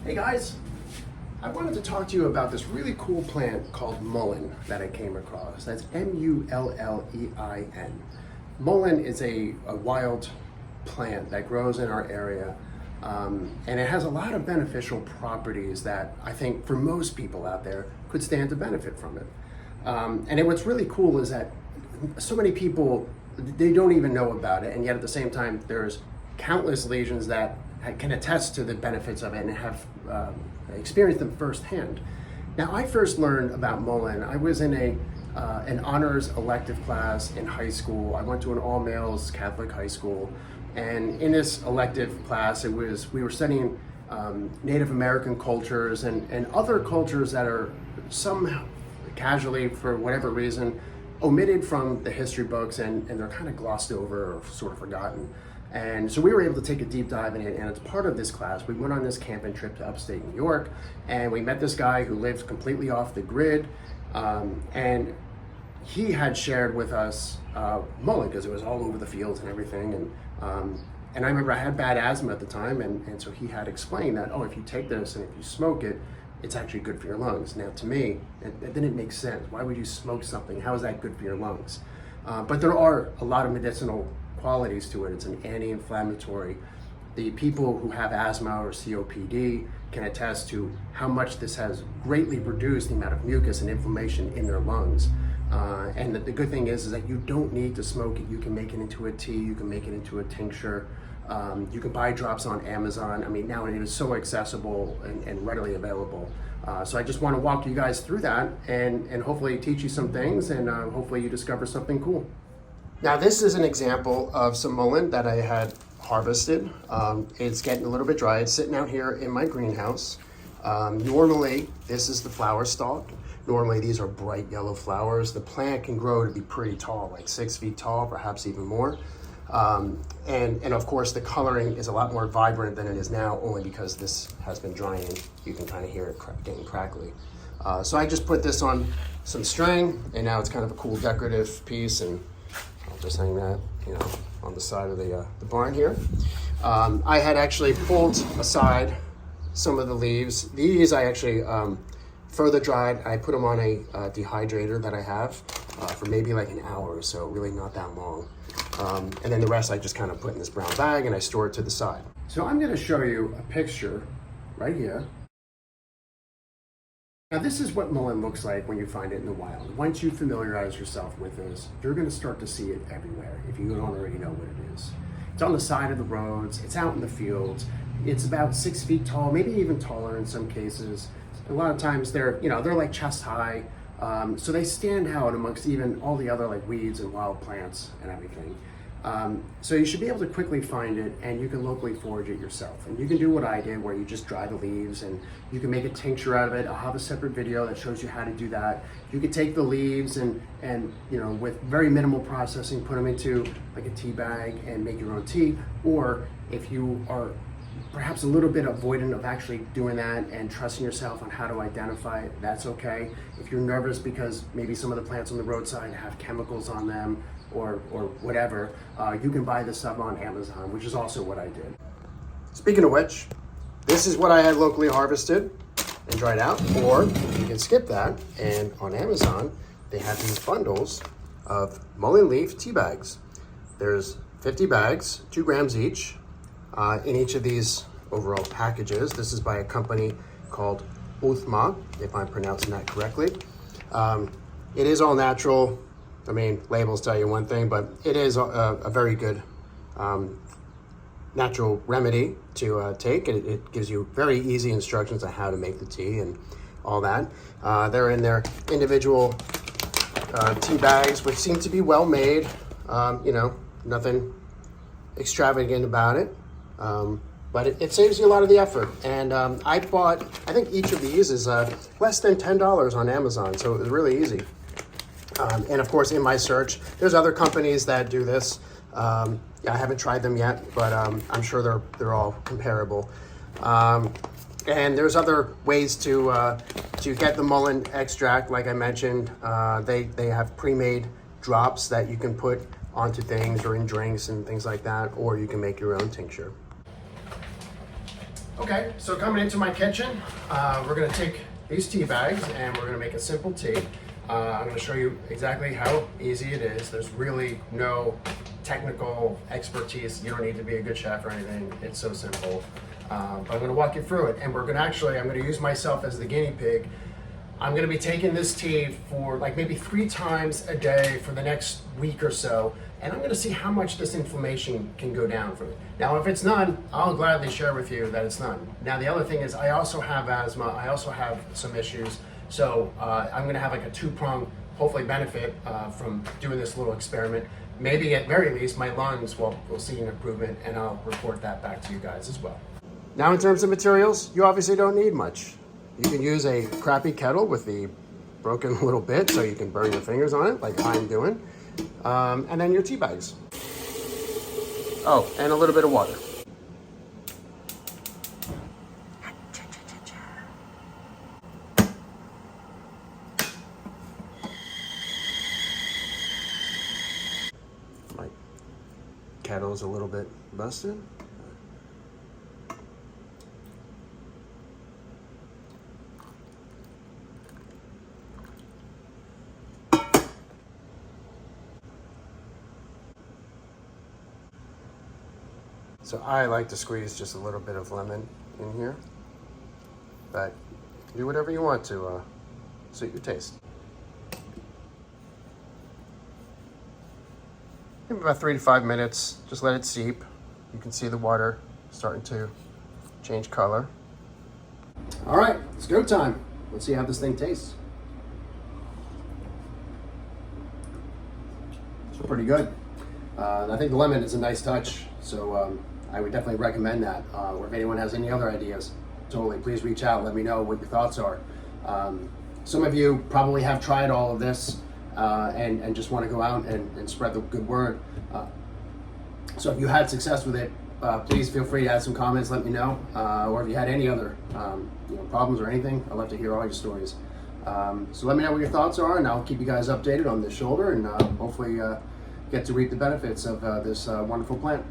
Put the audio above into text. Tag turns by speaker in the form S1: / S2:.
S1: Hey guys, I wanted to talk to you about this really cool plant called mullein that I came across. That's Mullein. Mullein is a wild plant that grows in our area, and it has a lot of beneficial properties that I think for most people out there could stand to benefit from it. What's really cool is that so many people, they don't even know about it, and yet at the same time there's countless legions that can attest to the benefits of it and have experienced them firsthand. Now, I first learned about mullein. I was in an honors elective class in high school. I went to an all-males Catholic high school, and in this elective class, we were studying Native American cultures and other cultures that are somehow casually, for whatever reason, omitted from the history books, and they're kind of glossed over or sort of forgotten. And so we were able to take a deep dive in it, and as part of this class, we went on this camping trip to upstate New York, and we met this guy who lived completely off the grid, and he had shared with us mullein because it was all over the fields and everything, and I remember I had bad asthma at the time, and so he had explained that, oh, if you take this and if you smoke it, it's actually good for your lungs. Now, to me, it didn't make sense. Why would you smoke something? How is that good for your lungs? But there are a lot of medicinal qualities to it. It's an anti-inflammatory. The people who have asthma or COPD can attest to how much this has greatly reduced the amount of mucus and inflammation in their lungs. And the good thing is that you don't need to smoke it. You can make it into a tea, you can make it into a tincture. You can buy drops on Amazon. I mean, now it is so accessible and readily available. So I just want to walk you guys through that and hopefully teach you some things, and hopefully you discover something cool. Now, this is an example of some mullein that I had harvested. It's getting a little bit dry. It's sitting out here in my greenhouse. Normally, this is the flower stalk. Normally, these are bright yellow flowers. The plant can grow to be pretty tall, like 6 feet tall, perhaps even more. And of course, the coloring is a lot more vibrant than it is now, only because this has been drying. You can kind of hear it getting crackly. So I just put this on some string, and now it's kind of a cool decorative piece, and I'll just hang that, on the side of the barn here. I had actually pulled aside some of the leaves. These I actually further dried. I put them on a dehydrator that I have for maybe like an hour or so, really not that long. And then the rest I just kind of put in this brown bag and I store it to the side. So I'm going to show you a picture right here. Now, this is what mullein looks like when you find it in the wild. Once you familiarize yourself with this, you're going to start to see it everywhere if you don't already know what it is. It's on the side of the roads, it's out in the fields, it's about 6 feet tall, maybe even taller in some cases. A lot of times they're like chest high, so they stand out amongst even all the other like weeds and wild plants and everything. So you should be able to quickly find it, and you can locally forage it yourself. And you can do what I did, where you just dry the leaves and you can make a tincture out of it. I'll have a separate video that shows you how to do that. You can take the leaves and with very minimal processing, put them into like a tea bag and make your own tea. Or if you are perhaps a little bit avoidant of actually doing that and trusting yourself on how to identify it, that's okay. If you're nervous because maybe some of the plants on the roadside have chemicals on them or whatever, you can buy this stuff on Amazon, which is also what I did. Speaking of which, this is what I had locally harvested and dried out, or you can skip that, and on Amazon, they have these bundles of mullein leaf tea bags. There's 50 bags, 2 grams each, in each of these overall packages. This is by a company called asthma, if I'm pronouncing that correctly. It is all natural. I mean, labels tell you one thing, but it is a very good natural remedy to take. It gives you very easy instructions on how to make the tea and all that. They're in their individual tea bags, which seem to be well made. Nothing extravagant about it. But it saves you a lot of the effort. And I think each of these is less than $10 on Amazon, so it was really easy. And of course, in my search, there's other companies that do this. I haven't tried them yet, but I'm sure they're all comparable. And there's other ways to get the mullein extract. Like I mentioned, they have pre-made drops that you can put onto things or in drinks and things like that, or you can make your own tincture. Okay, so coming into my kitchen, we're gonna take these tea bags and we're gonna make a simple tea. I'm gonna show you exactly how easy it is. There's really no technical expertise. You don't need to be a good chef or anything. It's so simple. But I'm gonna walk you through it, and I'm gonna use myself as the guinea pig. I'm gonna be taking this tea for like maybe 3 times a day for the next week or so, and I'm gonna see how much this inflammation can go down from it. Now, if it's none, I'll gladly share with you that it's none. Now, the other thing is I also have asthma, I also have some issues, so I'm gonna have like a 2-prong, hopefully benefit from doing this little experiment. Maybe at very least my lungs will see an improvement, and I'll report that back to you guys as well. Now, in terms of materials, you obviously don't need much. You can use a crappy kettle with the broken little bit so you can burn your fingers on it like I'm doing. And then your tea bags. Oh, and a little bit of water. My kettle's a little bit busted. So I like to squeeze just a little bit of lemon in here, but do whatever you want to suit your taste. Give it about 3 to 5 minutes. Just let it seep. You can see the water starting to change color. All right, it's go time. Let's see how this thing tastes. It's pretty good. I think the lemon is a nice touch, so I would definitely recommend that. Or if anyone has any other ideas, totally, please reach out. Let me know what your thoughts are. Some of you probably have tried all of this and just want to go out and spread the good word. So if you had success with it, please feel free to add some comments, let me know. Or if you had any other problems or anything, I'd love to hear all your stories. So let me know what your thoughts are, and I'll keep you guys updated on this shoulder, and hopefully get to reap the benefits of this wonderful plant.